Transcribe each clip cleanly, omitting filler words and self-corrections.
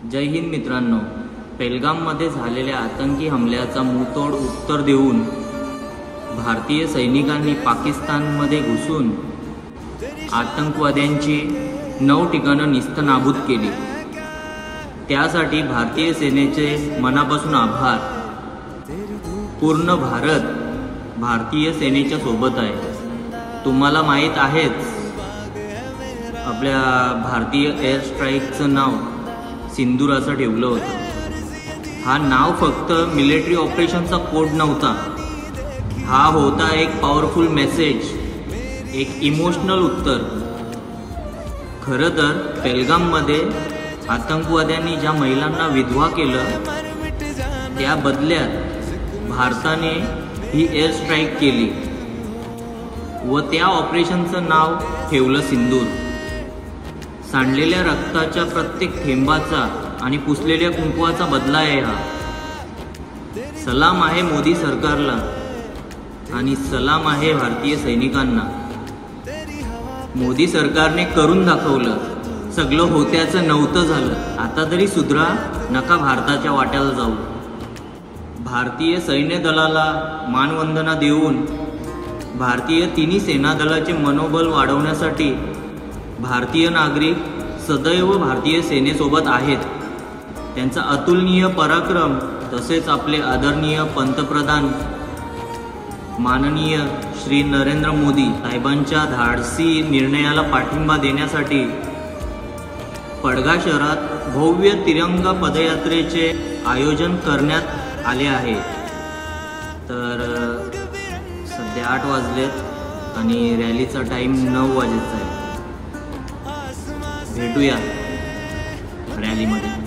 जय हिंद मित्रांनो, पेहलगाममध्ये झालेल्या आतंकी हमल्याचा मुंहतोड उत्तर देऊन भारतीय सैनिकांनी पाकिस्तानमध्ये घुसून आतंकवाद्यांची 9 ठिकाणं निस्तनाबूत केली। त्यासाठी भारतीय सेनेचे मनापासून आभार। पूर्ण भारत भारतीय सेनेच्या सोबत आहे। तुम्हाला माहीत आहेच, आपल्या भारतीय एअर स्ट्राईकचं नाव सिंदूर असं ठेवलं होतं। हा नाव फक्त मिलिटरी ऑपरेशनचा कोड नव्हता, हा होता एक पॉवरफुल मेसेज, एक इमोशनल उत्तर। खरं तर पेहलगाममध्ये आतंकवाद्यांनी ज्या महिलांना विधवा केलं, त्या बदल्यात भारताने ही एअर स्ट्राईक केली व त्या ऑपरेशनचं नाव ठेवलं सिंदूर। सांडलेल्या रक्ताच्या प्रत्येक थेंबाचा आणि पुसलेल्या कुंकवाचा बदला आहे हा। सलाम आहे मोदी सरकारला आणि सलाम आहे भारतीय सैनिकांना। मोदी सरकारने करून दाखवलं, सगळं होत्याचं नव्हतं झालं। आता तरी सुधरा, नका भारताच्या वाट्याला जाऊ। भारतीय सैन्य दलाला मानवंदना देऊन भारतीय तिन्ही सेना दलाचे मनोबल वाढवण्यासाठी भारतीय नागरिक सदैव भारतीय सेनेसोबत आहेत। त्यांचा अतुलनीय पराक्रम तसेच आपले आदरणीय पंतप्रधान माननीय श्री नरेंद्र मोदी साहेबांच्या धाडसी निर्णयाला पाठिंबा देण्यासाठी पडगा शहरात भव्य तिरंगा पदयात्रेचे आयोजन करण्यात आले आहे। तर सध्या 8 वाजलेत आणि रॅलीचा टाइम 9 वाजेचा आहे। भेटूया रॅलीमध्ये।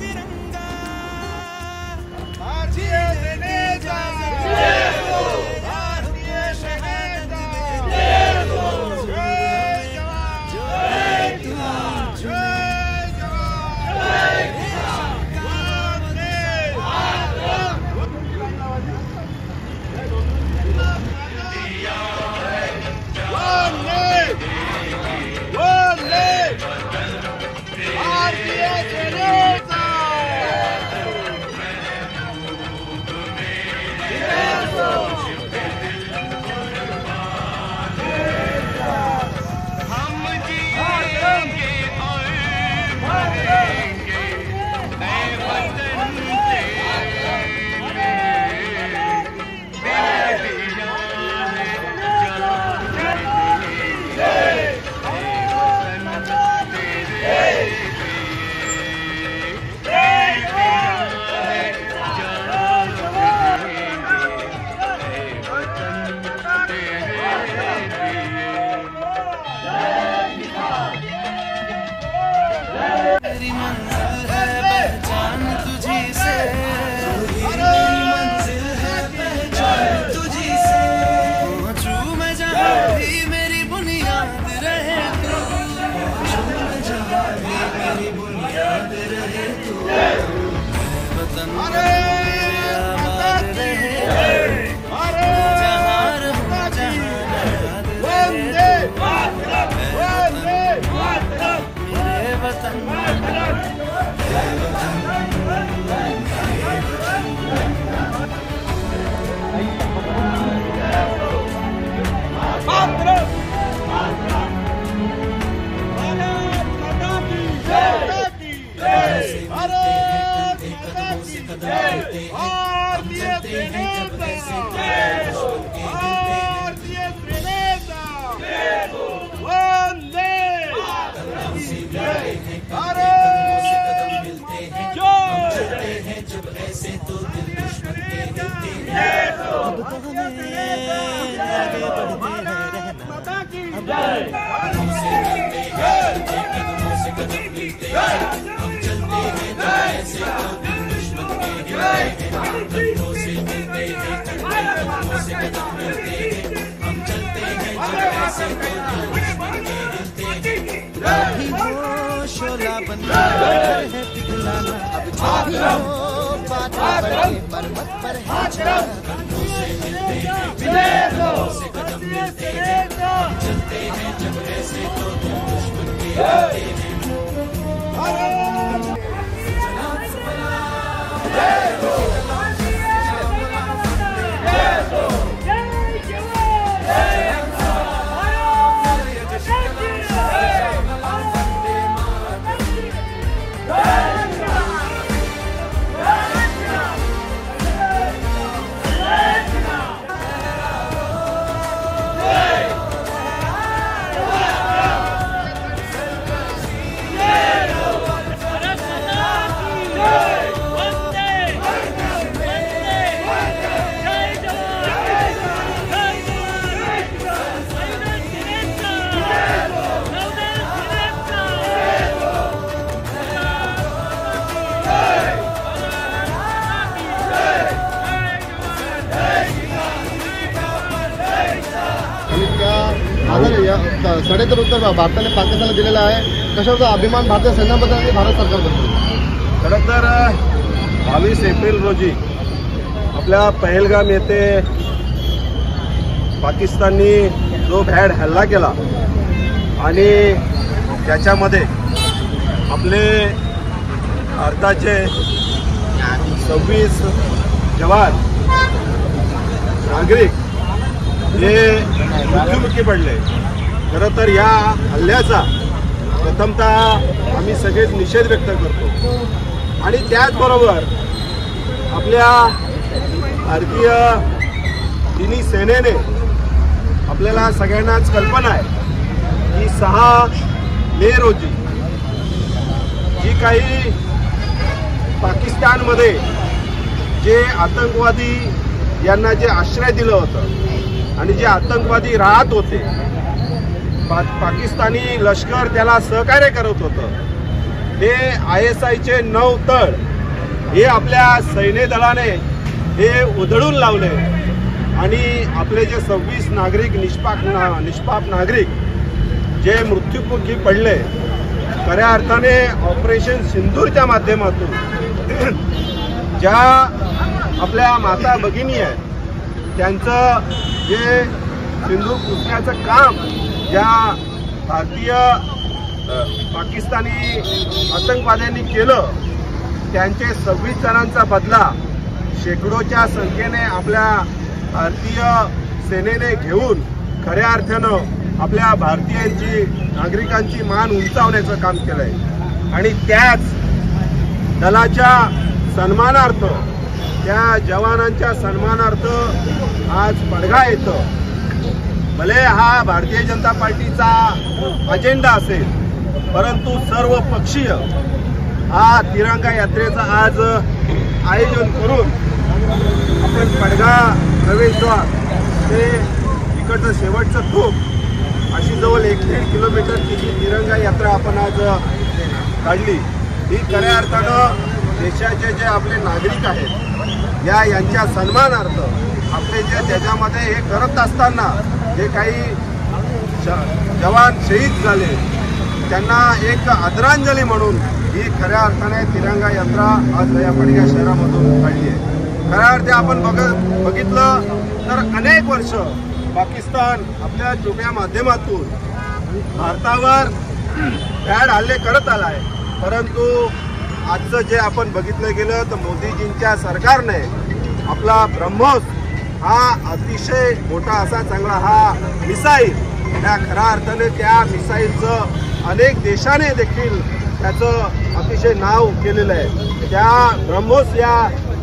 सडेतोड उत्तर भारताने पाकिस्तानला दिलेला आहे. कशाचा अभिमान भारतीय सैन्याबद्दल आणि भारत सरकारबद्दल? खरं तर 22 एप्रिल रोजी आपल्या पहलगाम येथे पाकिस्ताननी जो भ्याड हल्ला केला आणि त्याच्यामध्ये आपले भारताचे 26 जवान नागरिक हे मृत्युमुखी पडले. खरं तर या हल्ल्याचा प्रथमतः आम्ही सगळेच निषेध व्यक्त करतो आणि त्याचबरोबर आपल्या भारतीय तिन्ही सेनेने आपल्याला सगळ्यांनाच कल्पना आहे की 6 मे रोजी जी काही पाकिस्तानमध्ये जे आतंकवादी यांना जे आश्रय दिलं होतं आणि जे आतंकवादी राहत होते, पाकिस्तानी लष्कर त्याला सहकार्य करत होतं, ते ISIचे 9 तळ हे आपल्या सैन्य दलाने हे उधळून लावले आणि आपले जे 26 नागरिक निष्पाप नागरिक जे मृत्युमुखी पडले, खऱ्या अर्थाने ऑपरेशन सिंदूरच्या माध्यमातून ज्या आपल्या माता भगिनी आहेत त्यांचं जे सिंदूर पुसण्याचं काम ज्या भारतीय पाकिस्तानी आतंकवाद्यांनी केलं, त्यांचे 26 जणांचा बदला शेकडोच्या संख्येने आपल्या भारतीय सेनेने घेऊन खऱ्या अर्थानं आपल्या भारतीयांची नागरिकांची मान उंचावण्याचं काम केलंय. आणि त्याच दलाच्या सन्मानार्थ, त्या जवानांच्या सन्मानार्थ आज पडघा येतं. भले हा भारतीय जनता पार्टीचा अजेंडा असेल, परंतु सर्व पक्षीय हा तिरंगा यात्रेचं आज आयोजन करून आपण पडघा प्रवेशद्वार ते तिकडचं शेवटचं टोक अशी जवळ 1.5 किलोमीटरची ही तिरंगा यात्रा आपण आज काढली. ही खऱ्या अर्थानं देशाचे जे आपले नागरिक आहेत यांच्या सन्मानार्थ आपले जे त्याच्यामध्ये हे करत असताना जे काही जवान शहीद झाले त्यांना एक आदरांजली म्हणून ही खऱ्या अर्थाने तिरंगा यात्रा आज या पडघा शहरामधून काढली आहे. खऱ्या अर्थी आपण बघितलं तर अनेक वर्ष पाकिस्तान आपल्या छोट्या माध्यमातून भारतावर भ्याड हल्ले करत आला आहे, परंतु आजचं जे आपण बघितलं गेलं तर मोदीजींच्या सरकारने आपला ब्रह्मोस हा अतिशय मोठा असा चांगला हा मिसाईल, त्या खऱ्या अर्थाने त्या मिसाईलचं अनेक देशाने देखील त्याचं अतिशय नाव केलेलं आहे. त्या ब्रह्मोस या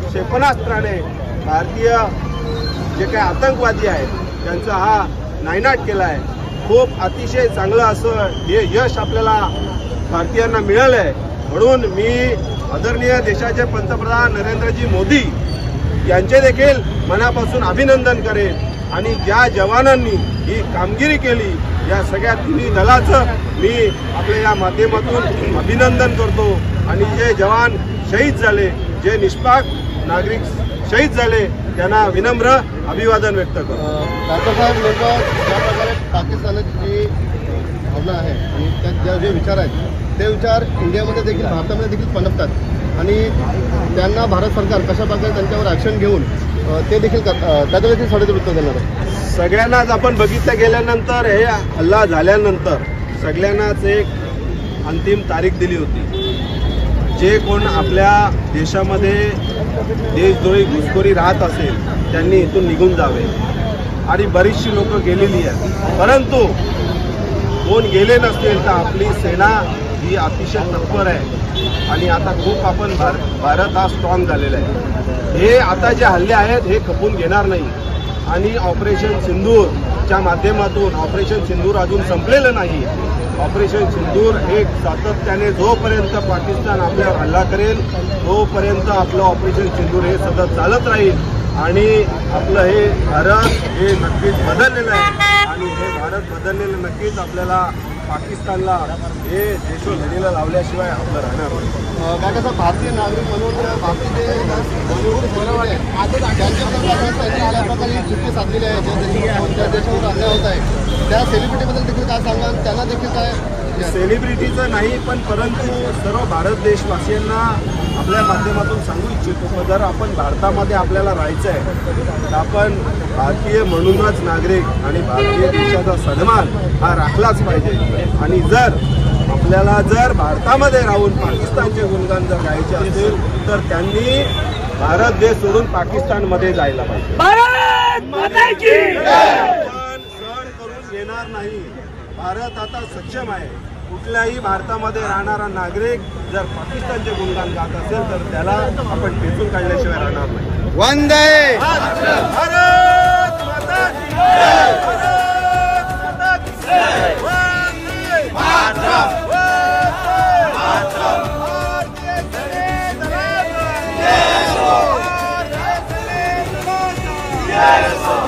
क्षेपणास्त्राने भारतीय जे काही आतंकवादी आहेत त्यांचा हा नायनाट केला आहे. खूप अतिशय चांगलं असं हे यश आपल्याला भारतीयांना मिळालं आहे. म्हणून मी आदरणीय देशाचे पंतप्रधान नरेंद्रजी मोदी यांचे देखील मनापासून अभिनंदन करेन आणि ज्या जवानांनी ही कामगिरी केली या सगळ्या तिन्ही दलाचं मी आपल्या या माध्यमातून अभिनंदन करतो. आणि जे जवान शहीद झाले, जे निष्पाक नागरिक शहीद झाले त्यांना विनम्र अभिवादन व्यक्त करतो. दादासाहेब नेमकं ज्या प्रकारे पाकिस्तानाची जी भावना आहे आणि त्या जे विचार आहेत ते विचार इंडियामध्ये देखील भारतामध्ये देखील पनपतात आणि त्यांना भारत सरकार कशा प्रकारे त्यांच्यावर ॲक्शन घेऊन ते देखील त्याचं देखील सडेतोड उत्तर देणार आहे. सगळ्यांनाच आपण बघितलं गेल्यानंतर हे हल्ला झाल्यानंतर सगळ्यांनाच एक अंतिम तारीख दिली होती. जे कोण आपल्या देशामध्ये देशद्रोही घुसखोरी राहत असेल त्यांनी इथून निघून जावे आणि बरीचशी लोक गेलेली आहेत, परंतु कोण गेले नसतील तर आपली सेना ही अतिशय तत्पर आहे आणि आता खूप आपण भारत हा स्ट्रॉंग झालेला आहे. हे आता जे हल्ले आहेत हे खपून घेणार नाही आणि ऑपरेशन सिंदूरच्या माध्यमातून ऑपरेशन सिंदूर अजून संपलेलं नाही. ऑपरेशन सिंदूर हे सातत्याने जोपर्यंत पाकिस्तान आपल्यावर हल्ला करेल तोपर्यंत आपलं ऑपरेशन सिंदूर हे सतत चालत राहील आणि आपलं हे भारत हे नक्कीच बदललेलं आहे आणि हे भारत बदललेलं नक्कीच आपल्याला पाकिस्तानला हे देशोधडीला लावल्याशिवाय आपलं राहणार नाही. काय कसं भारतीय नागरिक म्हणून भारतीय जे ज्या प्रकारे चुकी साधलेली आहे, ज्या देशावर अन्याय होत आहे, त्या सेलिब्रिटीबद्दल देखील काय सांगाल? त्यांना देखील काय सेलिब्रिटीचं नाही, पण परंतु सर्व भारत देशवासियांना आपल्या माध्यमातून सांगू इच्छितो की जर आपण भारतामध्ये आपल्याला राहायचं आहे तर आपण भारतीय म्हणूनच नागरिक आणि भारतीय देशाचा सन्मान हा राखलाच पाहिजे. आणि जर भारतामध्ये राहून पाकिस्तानचे गुणगान जर गायचे असतील तर त्यांनी भारत देश सोडून पाकिस्तानमध्ये जायला पाहिजे. पण सहन करून घेणार नाही. भारत आता सक्षम आहे. कुठल्याही भारतामध्ये राहणारा नागरिक जर पाकिस्तानचे गुणगान गात असेल तर त्याला आपण ठेचून काढल्याशिवाय राहणार नाही. वंदे भारत माता की जय. भारत माता की जय. वंदे मातरम. भारतीय सेनेला जय हो. भारतीय सेनेला जय हो.